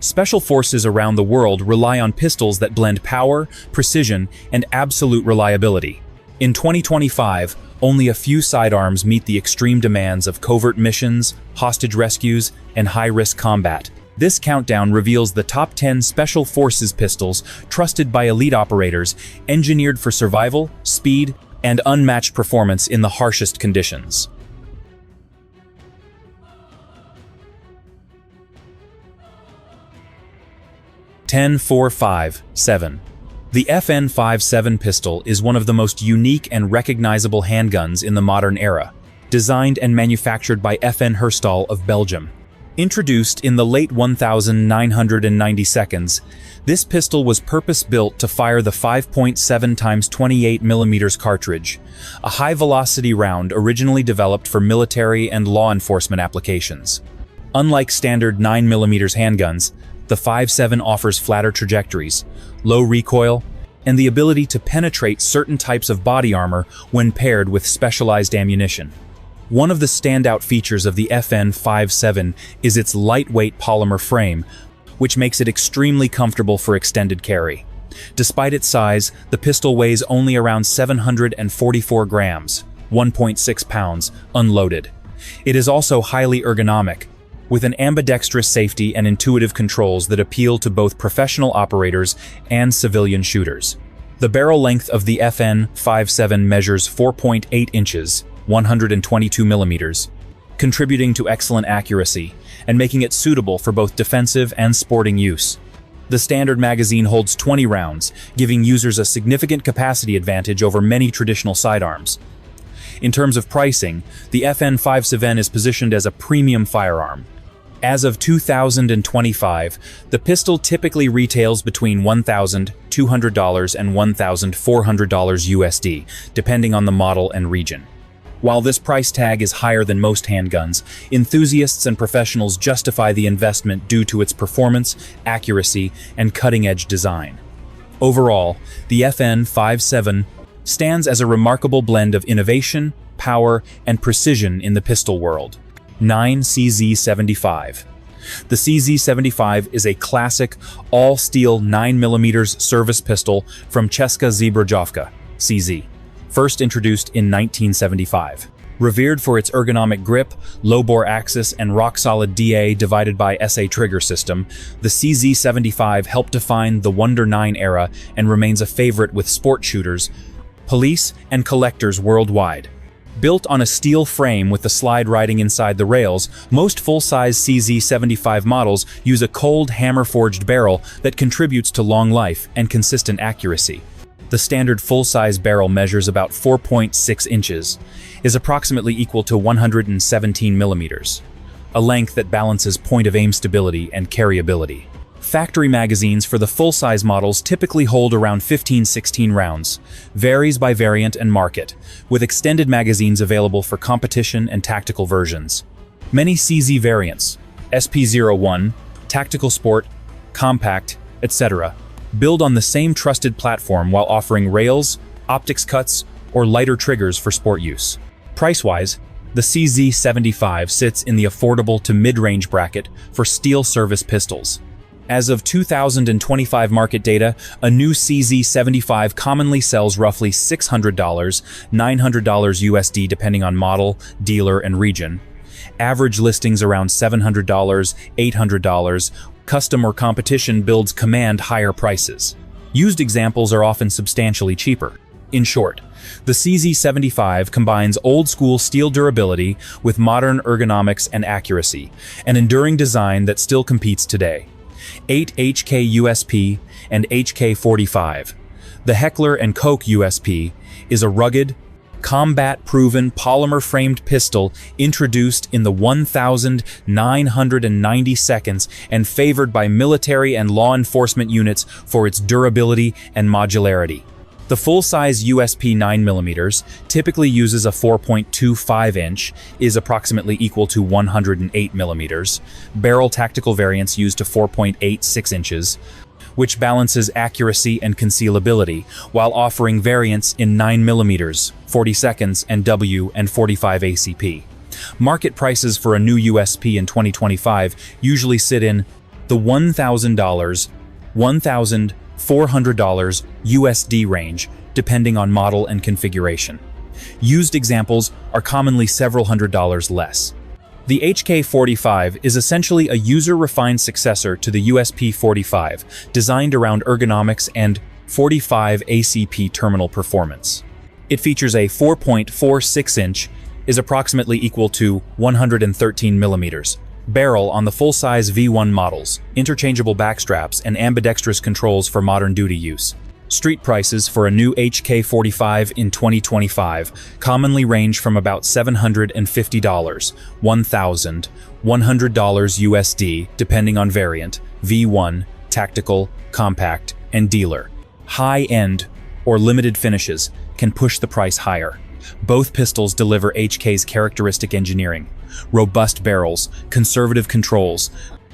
Special forces around the world rely on pistols that blend power, precision, and absolute reliability. In 2025, only a few sidearms meet the extreme demands of covert missions, hostage rescues, and high-risk combat. This countdown reveals the top 10 Special Forces pistols trusted by elite operators, engineered for survival, speed, and unmatched performance in the harshest conditions. FN-457. The FN-57 pistol is one of the most unique and recognizable handguns in the modern era, designed and manufactured by FN Herstal of Belgium. Introduced in the late 1992s, this pistol was purpose-built to fire the 5.7 x 28 mm cartridge, a high-velocity round originally developed for military and law enforcement applications. Unlike standard 9mm handguns, the 5.7 offers flatter trajectories, low recoil, and the ability to penetrate certain types of body armor when paired with specialized ammunition. One of the standout features of the FN-57 is its lightweight polymer frame, which makes it extremely comfortable for extended carry. Despite its size, the pistol weighs only around 744 grams, 1.6 pounds, unloaded. It is also highly ergonomic, with an ambidextrous safety and intuitive controls that appeal to both professional operators and civilian shooters. The barrel length of the FN-57 measures 4.8 inches, 122 millimeters, contributing to excellent accuracy and making it suitable for both defensive and sporting use. The standard magazine holds 20 rounds, giving users a significant capacity advantage over many traditional sidearms. In terms of pricing, the FN-57 is positioned as a premium firearm. As of 2025, the pistol typically retails between $1,200 and $1,400 USD, depending on the model and region. While this price tag is higher than most handguns, enthusiasts and professionals justify the investment due to its performance, accuracy, and cutting-edge design. Overall, the FN-57 stands as a remarkable blend of innovation, power, and precision in the pistol world. 9 CZ75. The CZ75 is a classic, all-steel 9mm service pistol from Česká zbrojovka, CZ, first introduced in 1975. Revered for its ergonomic grip, low-bore axis, and rock-solid DA divided by SA trigger system, the CZ75 helped define the Wonder 9 era and remains a favorite with sport shooters, police, and collectors worldwide. Built on a steel frame with the slide riding inside the rails, most full-size CZ75 models use a cold hammer-forged barrel that contributes to long life and consistent accuracy. The standard full-size barrel measures about 4.6 inches, is approximately equal to 117 millimeters, a length that balances point-of-aim stability and carryability. Factory magazines for the full-size models typically hold around 15-16 rounds, varies by variant and market, with extended magazines available for competition and tactical versions. Many CZ variants, SP01, Tactical Sport, Compact, etc., build on the same trusted platform while offering rails, optics cuts, or lighter triggers for sport use. Price-wise, the CZ75 sits in the affordable to mid-range bracket for steel service pistols. As of 2025 market data, a new CZ75 commonly sells roughly $600, $900 USD depending on model, dealer, and region. Average listings around $700, $800. Custom or competition builds command higher prices. Used examples are often substantially cheaper. In short, the CZ75 combines old-school steel durability with modern ergonomics and accuracy, an enduring design that still competes today. 8 HK USP and HK45. The Heckler & Koch USP is a rugged, combat-proven polymer-framed pistol introduced in the 1992s and favored by military and law enforcement units for its durability and modularity. The full-size USP 9mm typically uses a 4.25-inch, is approximately equal to 108 mm. Barrel tactical variants use to 4.86 inches, which balances accuracy and concealability, while offering variants in 9mm, 40 seconds, and W and 45 ACP. Market prices for a new USP in 2025 usually sit in the $1,000, $1,400 USD range, depending on model and configuration. Used examples are commonly several $100s less. The HK45 is essentially a user-refined successor to the USP45, designed around ergonomics and 45 ACP terminal performance. It features a 4.46-inch, is approximately equal to 113 millimeters, barrel on the full-size V1 models, interchangeable backstraps, and ambidextrous controls for modern duty use. Street prices for a new HK45 in 2025 commonly range from about $750, $1,100 USD, depending on variant, V1, tactical, compact, and dealer. High-end or limited finishes can push the price higher. Both pistols deliver HK's characteristic engineering, robust barrels, conservative controls,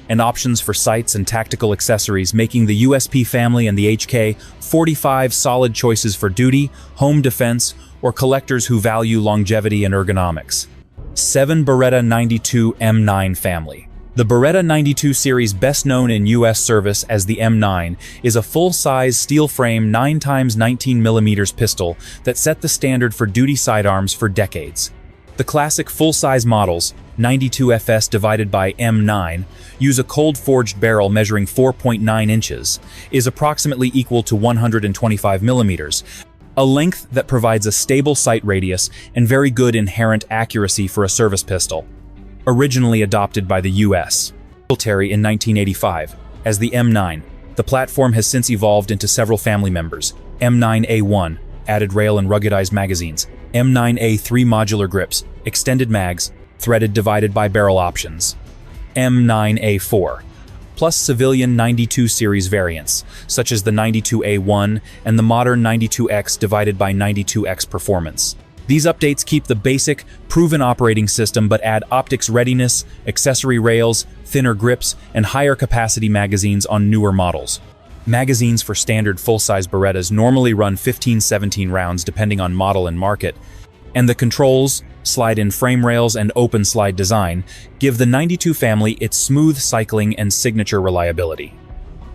and options for sights and tactical accessories, making the USP family and the HK45 solid choices for duty, home defense, or collectors who value longevity and ergonomics. 7 Beretta 92 M9 family. The Beretta 92 series, best known in U.S. service as the M9, is a full-size steel-frame 9x19mm pistol that set the standard for duty sidearms for decades. The classic full-size models, 92FS divided by M9, use a cold-forged barrel measuring 4.9 inches, is approximately equal to 125 millimeters, a length that provides a stable sight radius and very good inherent accuracy for a service pistol. Originally adopted by the U.S. military in 1985 as the M9, the platform has since evolved into several family members: M9A1, added rail and ruggedized magazines; M9A3, modular grips, extended mags, threaded divided by barrel options; M9A4, plus civilian 92 series variants, such as the 92A1 and the modern 92X divided by 92X performance. These updates keep the basic, proven operating system but add optics readiness, accessory rails, thinner grips, and higher capacity magazines on newer models. Magazines for standard full-size Berettas normally run 15-17 rounds depending on model and market, and the controls, slide-in frame rails, and open slide design give the 92 family its smooth cycling and signature reliability.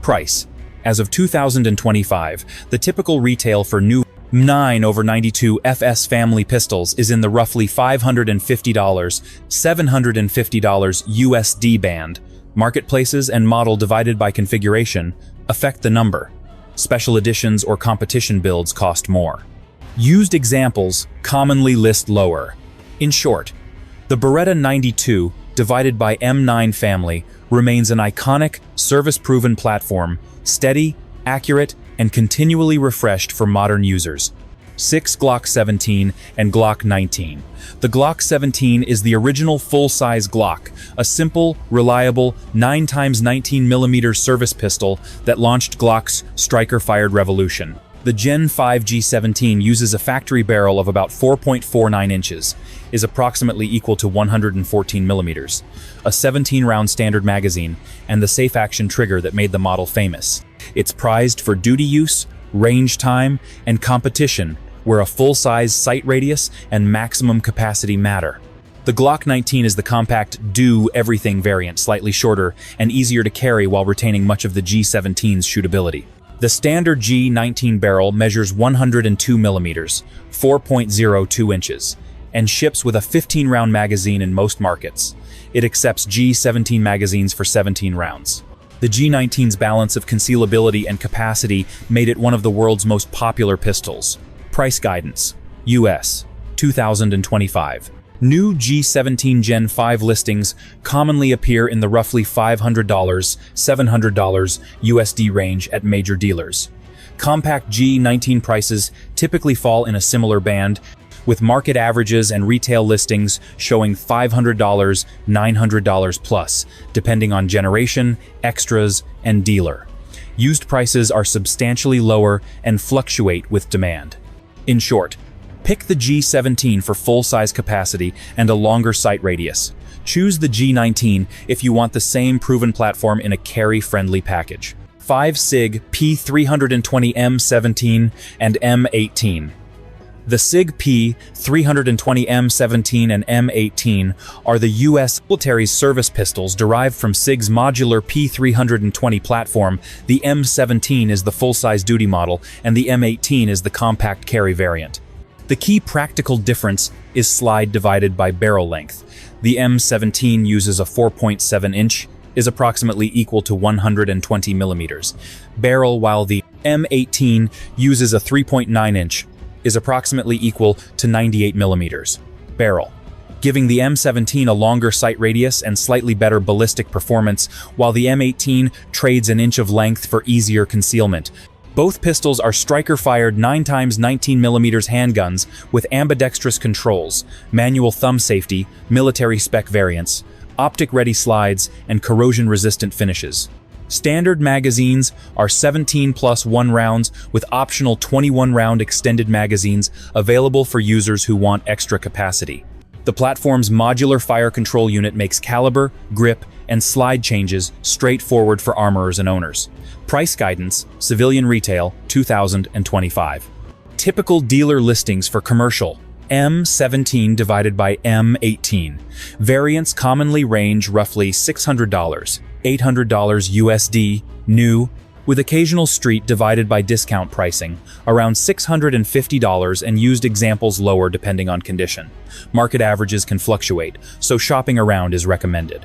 Price. As of 2025, the typical retail for new 9/92 FS family pistols is in the roughly $550, $750 USD band. Marketplaces and model divided by configuration affect the number. Special editions or competition builds cost more. Used examples commonly list lower. In short, the Beretta 92 divided by M9 family remains an iconic, service-proven platform, steady, accurate, and continually refreshed for modern users. 6 Glock 17 and Glock 19. The Glock 17 is the original full-size Glock, a simple, reliable 9x19mm service pistol that launched Glock's striker-fired revolution. The Gen 5 G17 uses a factory barrel of about 4.49 inches, is approximately equal to 114 millimeters, a 17-round standard magazine, and the safe-action trigger that made the model famous. It's prized for duty use, range time, and competition, where a full-size sight radius and maximum capacity matter. The Glock 19 is the compact do-everything variant, slightly shorter and easier to carry while retaining much of the G17's shootability. The standard G19 barrel measures 102 millimeters, 4.02 inches, and ships with a 15-round magazine in most markets. It accepts G17 magazines for 17 rounds. The G19's balance of concealability and capacity made it one of the world's most popular pistols. Price guidance: US, 2025. New G17 Gen 5 listings commonly appear in the roughly $500, $700 USD range at major dealers. Compact G19 prices typically fall in a similar band, with market averages and retail listings showing $500, $900 plus, depending on generation, extras, and dealer. Used prices are substantially lower and fluctuate with demand. In short, pick the G17 for full-size capacity and a longer sight radius. Choose the G19 if you want the same proven platform in a carry-friendly package. 5 SIG P226 M17 and M18. The SIG P226 M17 and M18 are the U.S. military's service pistols derived from SIG's modular P320 platform. The M17 is the full-size duty model, and the M18 is the compact carry variant. The key practical difference is slide divided by barrel length. The M17 uses a 4.7-inch, is approximately equal to 120 millimeters, barrel, while the M18 uses a 3.9-inch, is approximately equal to 98 millimeters, barrel, giving the M17 a longer sight radius and slightly better ballistic performance, while the M18 trades an inch of length for easier concealment. Both pistols are striker-fired 9x 19mm handguns with ambidextrous controls, manual thumb safety, military spec variants, optic-ready slides, and corrosion-resistant finishes. Standard magazines are 17+1 rounds with optional 21-round extended magazines available for users who want extra capacity. The platform's modular fire control unit makes caliber, grip, and slide changes straightforward for armorers and owners. Price guidance, civilian retail, $2,025. Typical dealer listings for commercial, M17 divided by M18. Variants commonly range roughly $600, $800 USD, new, with occasional street divided by discount pricing, around $650, and used examples lower depending on condition. Market averages can fluctuate, so shopping around is recommended.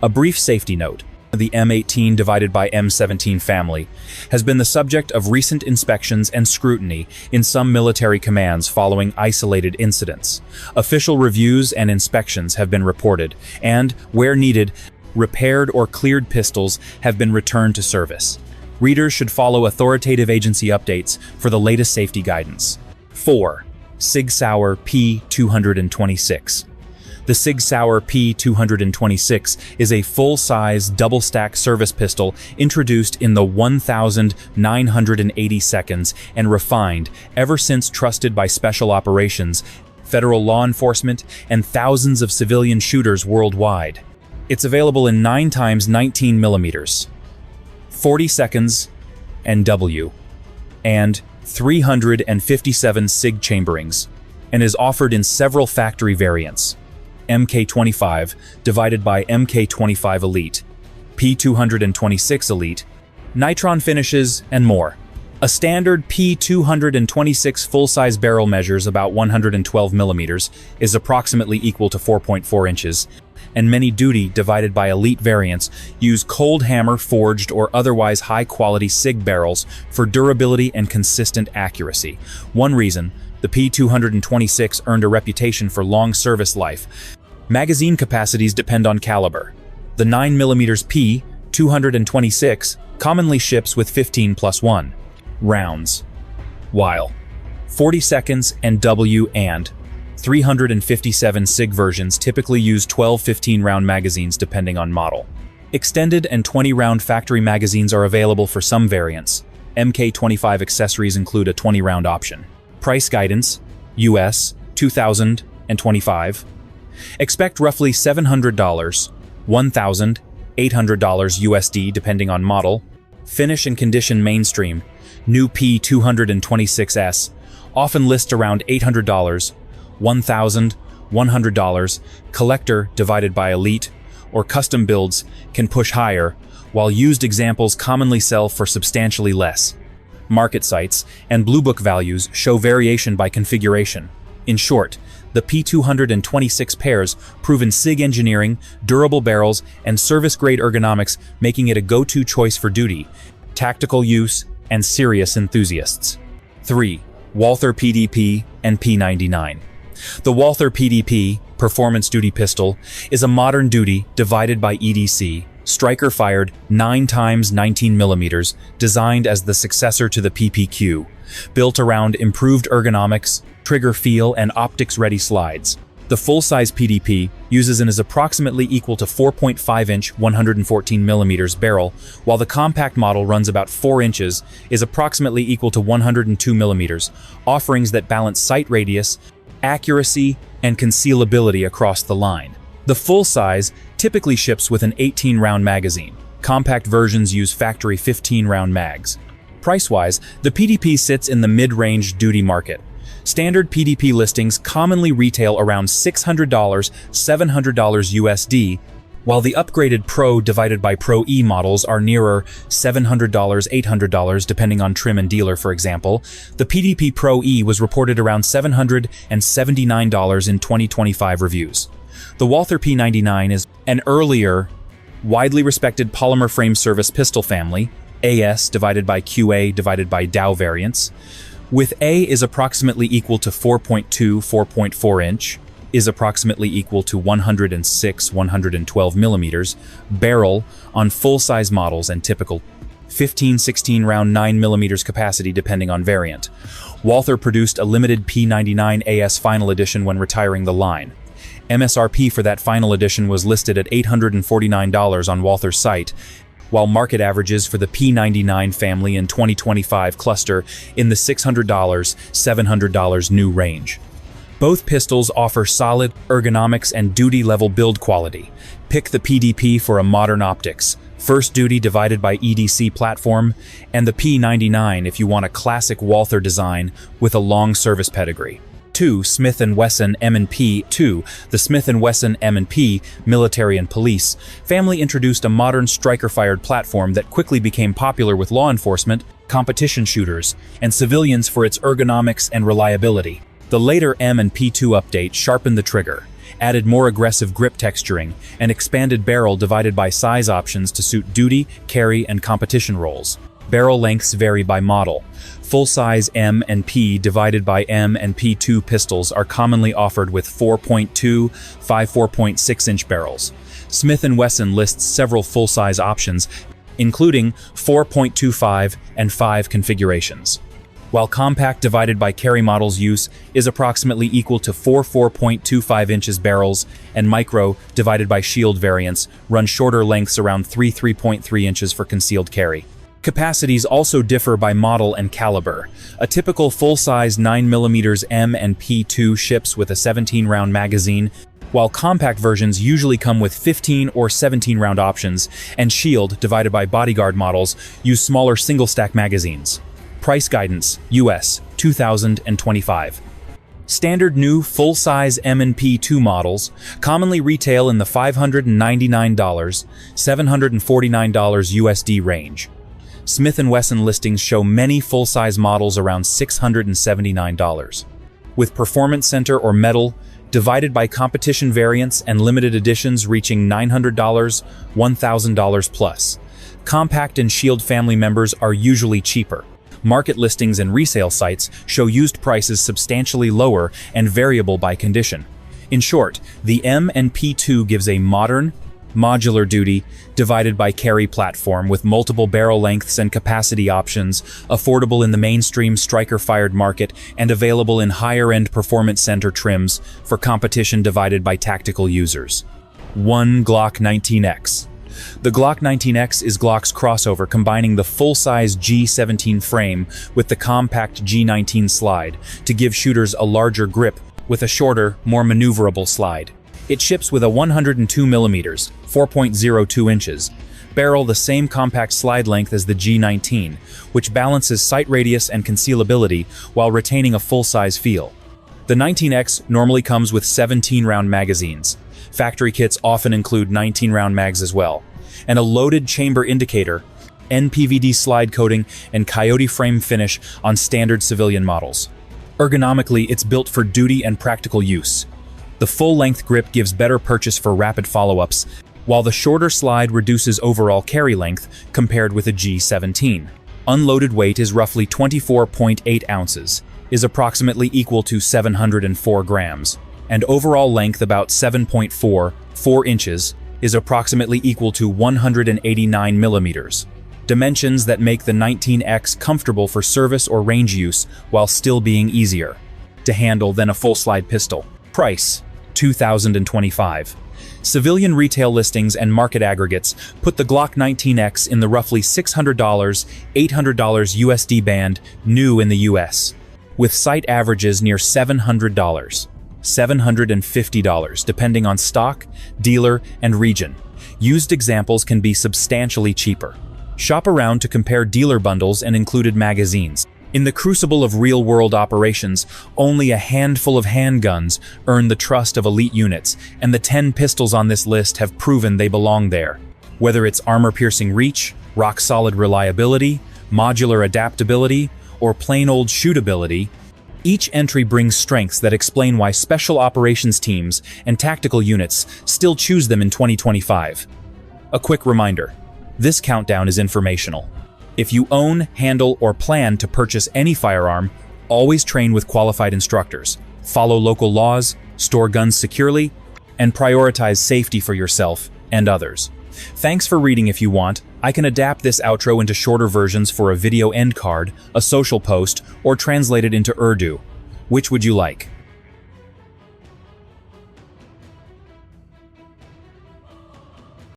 A brief safety note. The M18 divided by M17 family has been the subject of recent inspections and scrutiny in some military commands following isolated incidents. Official reviews and inspections have been reported, and, where needed, repaired or cleared pistols have been returned to service. Readers should follow authoritative agency updates for the latest safety guidance. 4. SIG Sauer P226. The SIG Sauer P226 is a full-size double-stack service pistol introduced in the 1980s and refined ever since, trusted by special operations, federal law enforcement, and thousands of civilian shooters worldwide. It's available in 9x 19mm, 40 seconds and W, and 357 SIG chamberings, and is offered in several factory variants: MK25 divided by MK25 Elite, P226 Elite, nitron finishes, and more. A standard P226 full-size barrel measures about 112 millimeters, is approximately equal to 4.4 inches, and many duty divided by Elite variants use cold hammer forged or otherwise high-quality SIG barrels for durability and consistent accuracy. One reason the P226 earned a reputation for long service life. Magazine capacities depend on caliber. The 9mm P226 commonly ships with 15+1 rounds, while 40 seconds and W and 357 SIG versions typically use 12-15 round magazines depending on model. Extended and 20-round factory magazines are available for some variants. MK25 accessories include a 20-round option. Price guidance, US, $2,025. Expect roughly $700, $1,800 USD depending on model. Finish and condition mainstream. New P226S often list around $800, $1,100. Collector divided by Elite or custom builds can push higher, while used examples commonly sell for substantially less. Market sites and Blue Book values show variation by configuration. In short, the P226 pairs proven SIG engineering, durable barrels, and service-grade ergonomics, making it a go-to choice for duty, tactical use, and serious enthusiasts. 3. Walther PDP and P99. The Walther PDP, Performance Duty Pistol, is a modern duty divided by EDC, striker-fired 9x 19mm, designed as the successor to the PPQ, built around improved ergonomics, trigger feel, and optics-ready slides. The full-size PDP uses an approximately equal to 4.5-inch 114mm barrel, while the compact model runs about 4 inches, is approximately equal to 102mm, offerings that balance sight radius, accuracy, and concealability across the line. The full-size typically ships with an 18-round magazine. Compact versions use factory 15-round mags. Price-wise, the PDP sits in the mid-range duty market. Standard PDP listings commonly retail around $600, $700 USD, while the upgraded Pro divided by Pro E models are nearer $700, $800 depending on trim and dealer, for example. The PDP Pro E was reported around $779 in 2025 reviews. The Walther P99 is an earlier, widely respected polymer frame service pistol family, AS divided by QA divided by Dow variants, with A is approximately equal to 4.2, 4.4 inch, is approximately equal to 106, 112 millimeters, barrel on full-size models and typical 15, 16 round 9 millimeters capacity depending on variant. Walther produced a limited P99 AS final edition when retiring the line. MSRP for that final edition was listed at $849 on Walther's site, while market averages for the P99 family in 2025 cluster in the $600, $700 new range. Both pistols offer solid ergonomics and duty-level build quality. Pick the PDP for a modern optics, first duty divided by EDC platform, and the P99 if you want a classic Walther design with a long service pedigree. 2. Smith & Wesson M&P 2. The Smith & Wesson M&P, military and police, family introduced a modern striker-fired platform that quickly became popular with law enforcement, competition shooters, and civilians for its ergonomics and reliability. The later M&P2 update sharpened the trigger, added more aggressive grip texturing, and expanded barrel divided by size options to suit duty, carry, and competition roles. Barrel lengths vary by model. Full-size M and P divided by M and P2 pistols are commonly offered with 4.2, 4.6-inch barrels. Smith & Wesson lists several full-size options, including 4.25 and 5 configurations, while compact divided by carry models use is approximately equal to 4.25 inches barrels, and micro divided by shield variants run shorter lengths around 3.3 inches for concealed carry. Capacities also differ by model and caliber. A typical full-size 9mm M and P2 ships with a 17-round magazine, while compact versions usually come with 15 or 17-round options, and shield divided by bodyguard models use smaller single-stack magazines. Price guidance, US, 2025. Standard new full-size M and P2 models commonly retail in the $599, $749 USD range. Smith & Wesson listings show many full-size models around $679. With Performance Center or Metal, divided by competition variants and limited editions reaching $900, $1,000 plus. Compact and Shield family members are usually cheaper. Market listings and resale sites show used prices substantially lower and variable by condition. In short, the M and P2 gives a modern, modular duty divided by carry platform with multiple barrel lengths and capacity options, affordable in the mainstream striker-fired market and available in higher-end performance center trims for competition divided by tactical users. 1. Glock 19X. The Glock 19X is Glock's crossover combining the full-size G17 frame with the compact G19 slide to give shooters a larger grip with a shorter, more maneuverable slide. It ships with a 102mm, 4.02 inches, barrel the same compact slide length as the G19, which balances sight radius and concealability while retaining a full-size feel. The 19X normally comes with 17-round magazines. Factory kits often include 19-round mags as well, and a loaded chamber indicator, NPVD slide coating, and coyote frame finish on standard civilian models. Ergonomically, it's built for duty and practical use. The full-length grip gives better purchase for rapid follow-ups, while the shorter slide reduces overall carry length compared with a G17. Unloaded weight is roughly 24.8 ounces, is approximately equal to 704 grams, and overall length about 7.4 inches, is approximately equal to 189 millimeters. Dimensions that make the 19X comfortable for service or range use while still being easier to handle than a full-slide pistol. Price, $2,025. Civilian retail listings and market aggregates put the Glock 19X in the roughly $600, $800 USD band, new in the US, with site averages near $700, $750 depending on stock, dealer, and region. Used examples can be substantially cheaper. Shop around to compare dealer bundles and included magazines. In the crucible of real-world operations, only a handful of handguns earn the trust of elite units, and the 10 pistols on this list have proven they belong there. Whether it's armor-piercing reach, rock-solid reliability, modular adaptability, or plain old shootability, each entry brings strengths that explain why special operations teams and tactical units still choose them in 2025. A quick reminder, this countdown is informational. If you own, handle, or plan to purchase any firearm, always train with qualified instructors, follow local laws, store guns securely, and prioritize safety for yourself and others. Thanks for reading. If you want, I can adapt this outro into shorter versions for a video end card, a social post, or translate it into Urdu. Which would you like?